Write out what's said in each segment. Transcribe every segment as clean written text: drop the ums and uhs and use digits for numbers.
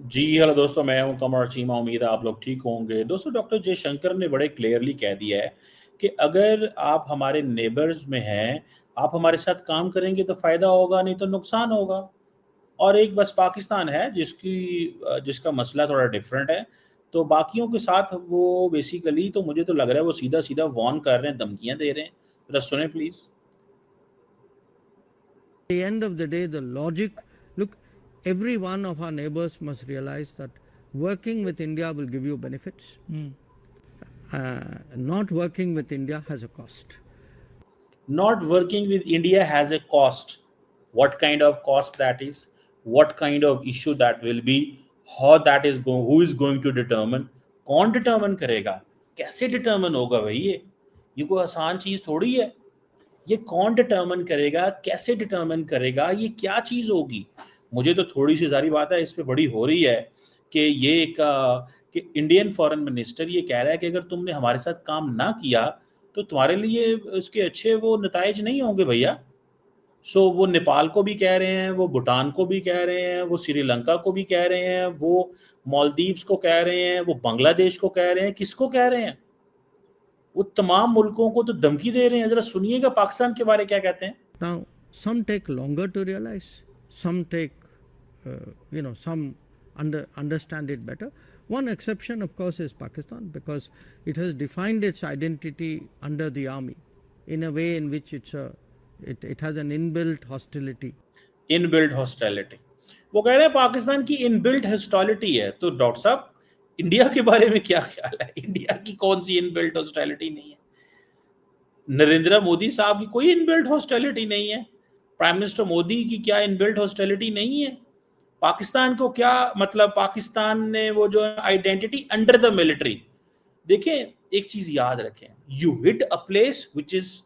जी, hello दोस्तों, मैं हूं कमर चीमा। उम्मीद है आप लोग ठीक होंगे। दोस्तों, डॉक्टर जयशंकर ने बड़े क्लियरली कह दिया है कि अगर आप हमारे नेबर्स में हैं, आप हमारे साथ काम करेंगे तो फ़ायदा होगा, नहीं तो नुकसान होगा। और एक बस पाकिस्तान है जिसका मसला थोड़ा डिफरेंट है। तो बाकियों के साथ वो बेसिकली, तो मुझे तो लग रहा है वो सीधा-सीधा वार्न कर रहे हैं, धमकियाँ दे रहे हैं। ज़रा सुनें please. The end of the day, the logic, look, every one of our neighbors must realize that working with India will give you benefits. Not working with India has a cost. Not working with India has a cost. What kind of cost that is? What kind of issue that will be? How that is going? Who is going to determine? कौन determine करेगा? कैसे determine होगा भाई ये कोई आसान चीज़ थोड़ी है। ये कौन determine करेगा? कैसे determine करेगा? ये क्या चीज़ होगी? मुझे तो थोड़ी सी सारी बात है इस पे बड़ी हो रही है कि ये कि इंडियन फॉरेन मिनिस्टर ये कह रहा है कि अगर तुमने हमारे साथ काम ना किया तो तुम्हारे लिए इसके अच्छे वो नताइज नहीं होंगे भैया। सो वो नेपाल को भी कह रहे हैं, वो भूटान को भी कह रहे हैं, वो श्रीलंका को भी कह रहे हैं, वो मालदीव्स को कह रहे हैं, वो बांग्लादेश को कह रहे हैं। किसको कह रहे हैं? वो तमाम मुल्कों को तो धमकी दे रहे हैं। जरा सुनिएगा पाकिस्तान के बारे क्या कहते हैं। Now, some take longer to realize, some take, some understand it better. One exception, of course, is Pakistan because it has defined its identity under the army in a way in which it has an inbuilt hostility. Inbuilt hostility, वो कह रहे हैं पाकिस्तान की inbuilt hostility है। तो doctor साहब, India के बारे में क्या ख्याल है? इंडिया की कौन सी इनबिल्ट हॉस्टिलिटी नहीं है? नरेंद्र मोदी साहब की कोई इनबिल्ट हॉस्टिलिटी नहीं है। प्राइम मिनिस्टर मोदी की क्या इनबिल्ट हॉस्टिलिटी नहीं है? पाकिस्तान को क्या मतलब, पाकिस्तान ने वो जो आइडेंटिटी अंडर द मिलिट्री, देखें एक चीज याद रखें, you hit a place which is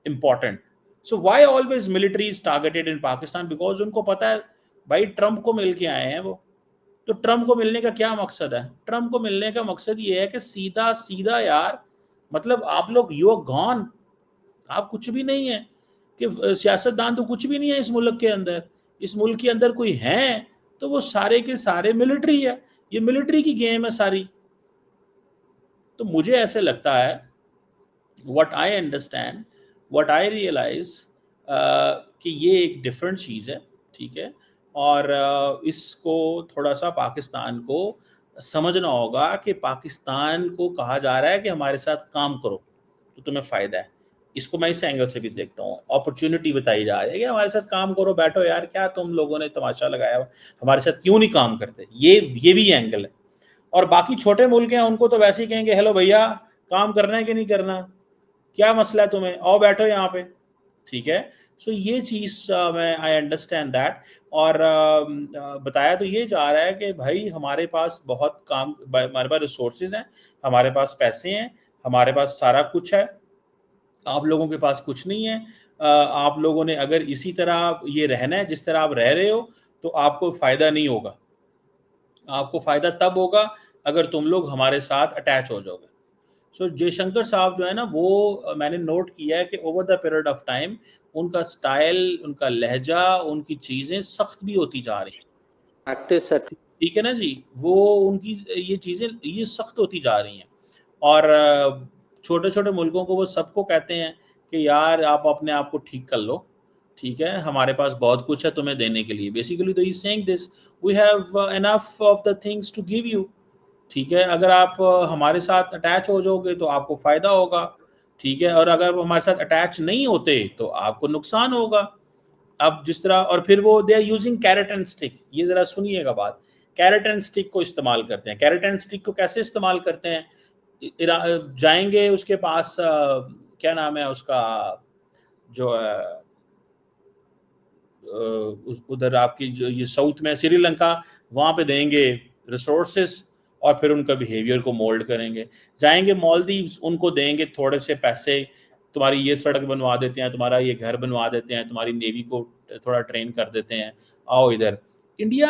important. So why always military is targeted in Pakistan? Because उनको पता है भाई ट्रंप को मिल के आए हैं वो। तो ट्रंप को मिलने का क्या मकसद है? ट्रंप को मिलने का मकसद ये है कि सीधा सीधा यार, मतलब आप लोग यू आर गॉन, आप कुछ भी नहीं है। कि सियासतदान तो कुछ भी नहीं है इस मुल्क के अंदर। इस मुल्क के अंदर कोई है तो वो सारे के सारे मिलिट्री है। ये मिलिट्री की गेम है सारी। तो मुझे ऐसे लगता है, what I understand, what I realise, कि ये एक डिफरेंट चीज़ है। ठीक है। और इसको थोड़ा सा पाकिस्तान को समझना होगा कि पाकिस्तान को कहा जा रहा है कि हमारे साथ काम करो तो तुम्हें फ़ायदा है। इसको मैं इस एंगल से भी देखता हूँ। अपॉर्चुनिटी बताई जा रही है कि हमारे साथ काम करो, बैठो यार, क्या तुम लोगों ने तमाशा लगाया हुआ, हमारे साथ क्यों नहीं काम करते? ये भी एंगल है। और बाकी छोटे मुल्क हैं उनको तो वैसे ही कहेंगे, हेलो भैया, काम करना है कि नहीं करना, क्या मसला है तुम्हें, आओ बैठो यहाँ पे। ठीक है। सो ये चीज़ मैं आई अंडरस्टैंड दैट। और बताया तो ये जा रहा है कि भाई हमारे पास बहुत काम, हमारे पास रिसोर्सेज हैं, हमारे पास पैसे हैं, हमारे पास सारा कुछ है, आप लोगों के पास कुछ नहीं है। आप लोगों ने अगर इसी तरह ये रहना है जिस तरह आप रह रहे हो तो आपको फ़ायदा नहीं होगा। आपको फ़ायदा तब होगा अगर तुम लोग हमारे साथ अटैच हो जाओगे। सो जयशंकर साहब जो है ना, वो मैंने नोट किया है कि over the period of time उनका स्टाइल, उनका लहजा, उनकी चीज़ें सख्त भी होती जा रही हैं। Practice at ठीक है ना जी? वो उनकी ये चीज़ें ये सख्त होती जा रही हैं। और छोटे-छोटे मुल्कों को वो सबको कहते हैं कि यार आप अपने आप को ठीक कर लो। ठीक है? हमारे पास बहुत कुछ है तुम्हें देने के लिए। बेसिकली तो he is saying this, we have enough of the things to give you. ठीक है? अगर आप हमारे साथ अटैच हो जाओगे तो आपको फ़ायदा होगा। ठीक है? और अगर वो हमारे साथ अटैच नहीं होते तो आपको नुकसान होगा। अब जिस तरह, और फिर वो they are using carrot and stick. ये ज़रा सुनिएगा बात। कैरेट एंड स्टिक को इस्तेमाल करते हैं। कैरेट एंड स्टिक को कैसे इस्तेमाल करते हैं? जाएंगे उसके पास, क्या नाम है उसका, जो उधर आपकी जो ये साउथ में श्रीलंका, वहाँ पे देंगे रिसोर्सेस और फिर उनका बिहेवियर को मोल्ड करेंगे। जाएंगे मालदीव्स, उनको देंगे थोड़े से पैसे, तुम्हारी ये सड़क बनवा देते हैं, तुम्हारा ये घर बनवा देते हैं, तुम्हारी नेवी को थोड़ा ट्रेन कर देते हैं, आओ इधर। इंडिया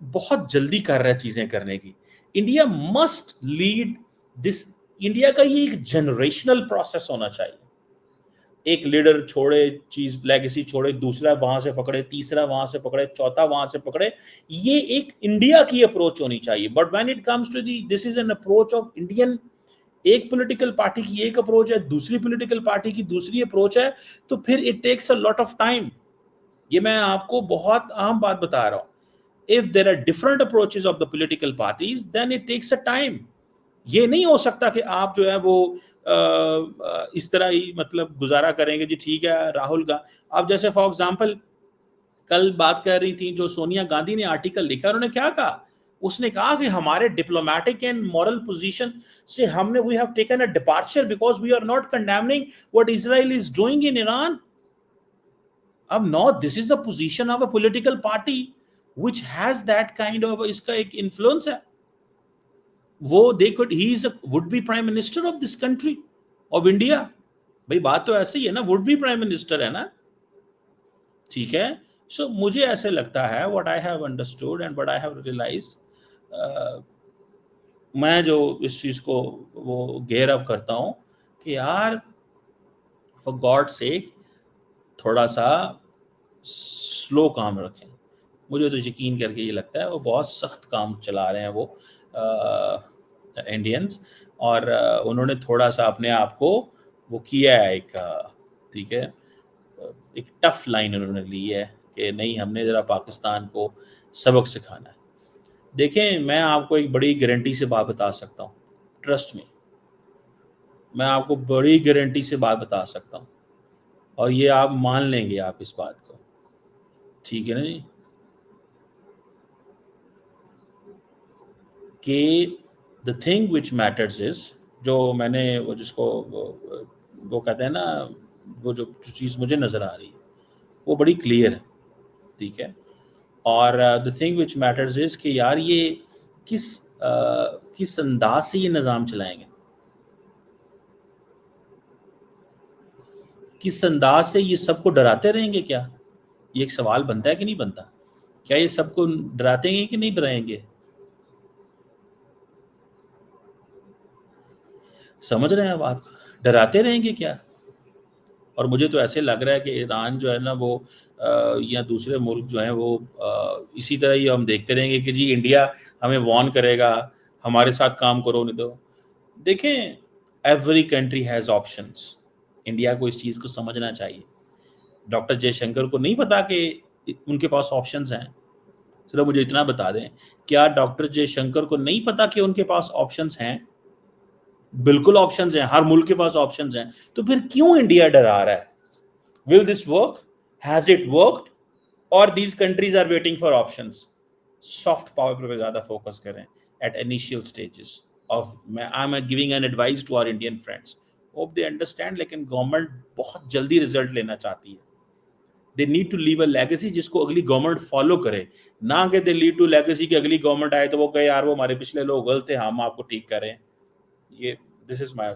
बहुत जल्दी कर रहा है चीज़ें करने की। India must lead this. India का ये एक जनरेशनल प्रोसेस होना चाहिए। एक लीडर छोड़े, चीज लेगेसी छोड़े, दूसरा वहां से पकड़े, तीसरा वहां से पकड़े, चौथा वहां से पकड़े। ये एक इंडिया की अप्रोच होनी चाहिए। But when it comes to the, this is an approach of Indian, एक पॉलिटिकल पार्टी की एक अप्रोच है, दूसरी पॉलिटिकल पार्टी की दूसरी अप्रोच है, तो फिर it takes a lot of time. ये मैं आपको बहुत आम बात बता रहा हूं। If there are different approaches of the political parties, then it takes a time. ये नहीं हो सकता कि आप जो है वो इस तरह ही मतलब गुजारा करेंगे जी ठीक है राहुल का। आप जैसे फॉर एग्जांपल कल बात कर रही थी, जो सोनिया गांधी ने आर्टिकल लिखा, उन्होंने क्या कहा? उसने कहा कि हमारे डिप्लोमेटिक एंड मॉरल पोजीशन से हमने we have taken a departure because we are not condemning what Israel is doing in Iran. अब no, this is the position of a political party which has that kind of, इसका एक influence है। वो they could, he is would be prime minister of this country of India. भाई बात तो ऐसे ही है ना, वुड बी प्राइम मिनिस्टर है ना, ठीक है। सो मुझे ऐसे लगता है, what I have understood and what I have realise, मैं जो इस चीज को वो गेयर अप करता हूं कि यार फॉर गॉड सेक थोड़ा सा स्लो काम रखें। मुझे तो यकीन करके ये लगता है वो बहुत सख्त काम चला रहे हैं वो इंडियंस, और उन्होंने थोड़ा सा अपने आप को वो किया है एक, ठीक है, एक टफ लाइन उन्होंने ली है कि नहीं, हमने ज़रा पाकिस्तान को सबक सिखाना है। देखें, मैं आपको एक बड़ी गारंटी से बात बता सकता हूँ, ट्रस्ट में, मैं आपको बड़ी गारंटी से बात बता सकता हूँ, और ये आप मान लेंगे आप इस बात को, ठीक है ना जी, कि the thing which matters is, जो मैंने वो जिसको वो कहते हैं ना, वो जो चीज़ मुझे नज़र आ रही है वो बड़ी क्लियर है, ठीक है। और the thing which matters is कि यार ये किस किस अंदाज से ये निज़ाम चलाएंगे, किस अंदाज से ये सबको डराते रहेंगे क्या? ये एक सवाल बनता है कि नहीं बनता? क्या ये सबको डराते हैं कि नहीं डराएंगे? समझ रहे हैं बात को? डराते रहेंगे क्या? और मुझे तो ऐसे लग रहा है कि ईरान जो है ना वो या दूसरे मुल्क जो हैं वो इसी तरह ही हम देखते रहेंगे कि जी इंडिया हमें वार्न करेगा, हमारे साथ काम करो, नहीं तो देखें, every country has options. India को इस चीज़ को समझना चाहिए। डॉक्टर जयशंकर को नहीं पता कि उनके पास ऑप्शंस हैं? चलो मुझे इतना बता दें, क्या डॉक्टर जयशंकर को नहीं पता कि उनके पास ऑप्शंस हैं? बिल्कुल ऑप्शंस हैं, हर मुल्क के पास ऑप्शंस हैं। तो फिर क्यों इंडिया डरा रहा है? Will this work? Has it worked? और these countries are waiting for options. Soft power पे ज्यादा फोकस करें at initial stages of, I am giving an advice to our Indian friends, hope they understand. लेकिन government बहुत जल्दी result लेना चाहती है। They need to leave a legacy जिसको अगली गवर्नमेंट फॉलो करे, ना कि दे लीड टू लेगेसी कि अगली गवर्नमेंट आए तो वो कहे यार वो हमारे पिछले लोग गलत थे, हम आपको ठीक करें। ये दिस इज माय